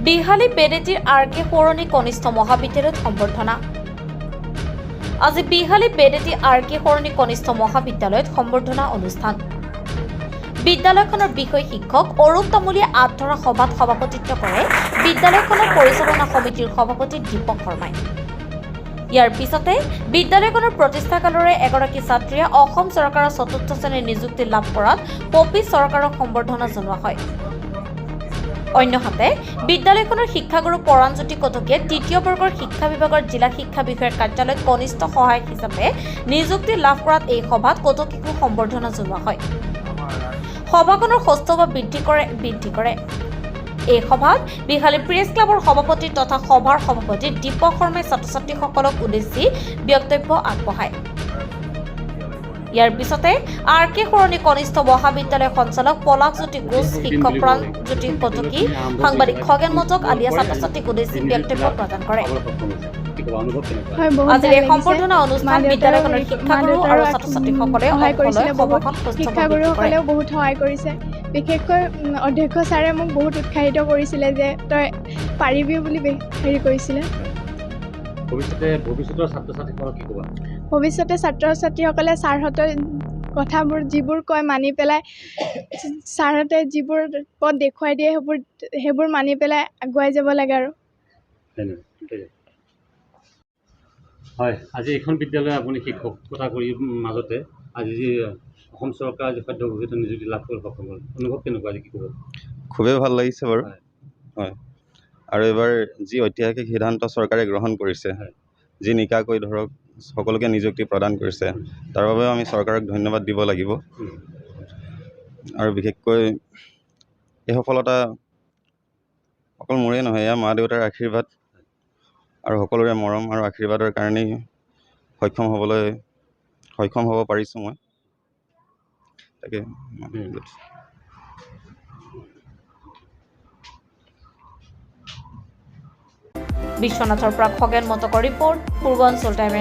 বিহালী বেদেতিৰ আৰ.কে. সৰণী কনিষ্ঠ মহাবিদ্যালয়ত সম্বৰ্ধনা। আজি বিহালী বেদেতি আৰ.কে. সৰণী কনিষ্ঠ মহাবিদ্যালয়ত সম্বৰ্ধনা অনুষ্ঠান। বিদ্যালয়খনৰ বিষয় শিক্ষক অৰূপ তামুলীয়ে আগধৰা সভাত সভাপতিত্ব কৰে বিদ্যালয়খনৰ পৰিচালনা সমিতিৰ সভাপতি দীপক শৰ্মাই। ইয়াৰ পিছতে বিদ্যালয়খনৰ প্ৰতিষ্ঠাকালৰে এগৰাকী ছাত্ৰীয়ে অসম চৰকাৰৰ ৪ৰ্থ শ্ৰেণীৰ নিযুক্তি লাভ কৰাত পপি চৰকাৰক সম্বৰ্ধনা জনোৱা হয়। অন্যহাতে বিদ্যালয়খনৰ শিক্ষাগুৰু পৰাণজ্যোতি কটকীয়ে ৩য় বৰ্গৰ শিক্ষা বিভাগৰ জিলা শিক্ষা বিষয়াৰ কাৰ্যালয়ত কনিষ্ঠ সহায়ক হিচাপে নিযুক্তি লাভ কৰাত এই সভাত কটকীকো সম্বৰ্ধনা জনোৱা হয়। সভাখনৰ সৌষ্ঠৱ বৃদ্ধি কৰে। এই সভাত বিহালী প্ৰেছ ক্লাবৰ সভাপতি তথা সভাৰ সভাপতি দীপক শৰ্মাই ছাত্ৰ ছাত্ৰীসকলক উদ্দেশ্যি বক্তব্য আগবঢ়ায়। ইয়াৰ পিছতে আৰ.কে. সৰণী কনিষ্ঠ মহাবিদ্যালয়ৰ সঞ্চালক পলাশজ্যোতি ঘোষ, শিক্ষক প্ৰাণজ্যোতি কটকী, সাংবাদিক খগেন মজক আদিয়ে ছাত্ৰ ছাত্ৰীক উদ্দেশ্যি বক্তব্য প্ৰদান কৰে। আজিৰ এই সম্বৰ্ধনা অনুষ্ঠান বিদ্যালয়খনৰ শিক্ষাগুৰু আৰু ছাত্ৰ ছাত্ৰীসকলে শিক্ষাগুৰুসকলেও বহুত সহায় কৰিছে। বিশেষকৈ অধ্যক্ষ ছাৰে মোক বহুত উৎসাহিত কৰিছিলে যে তই পাৰিবি বুলি হেৰি কৰিছিলে। ভৱিষ্যতে ছাত্ৰ ছাত্ৰীসকলে ছাৰহঁতৰ কথাবোৰ যিবোৰ কয় মানি পেলাই, ছাৰহঁতে যিবোৰ পথ দেখুৱাই দিয়ে সেইবোৰ মানি পেলাই আগুৱাই যাব লাগে। আৰু হয়, আজি এখন বিদ্যালয় আপুনি শিক্ষকতা কৰি মাজতে আজি যি অসম চৰকাৰ যি সদ্য ঘোষিত নিযুক্তি লাভ কৰি সক্ষম হ'ল, অনুভৱ কেনেকুৱা? আজি কি ক'ব? খুবেই ভাল লাগিছে বাৰু। হয়, আৰু এইবাৰ যি ঐতিহাসিক সিদ্ধান্ত চৰকাৰে গ্ৰহণ কৰিছে, যি নিকাকৈ ধৰক সকলোকে নিযুক্তি প্ৰদান কৰিছে, তাৰ বাবেও আমি চৰকাৰক ধন্যবাদ দিব লাগিব। আৰু বিশেষকৈ এই সফলতা অকল মোৰেই নহয়, এয়া মা দেউতাৰ আশীৰ্বাদ আৰু সকলোৰে মৰম আৰু আশীৰ্বাদৰ কাৰণেই সক্ষম হ'ব পাৰিছোঁ মই। তাকে বিশ্বনাথৰ পৰা খগেন মটকৰ ৰিপৰ্ট, পূৰ্বাঞ্চল টাইম।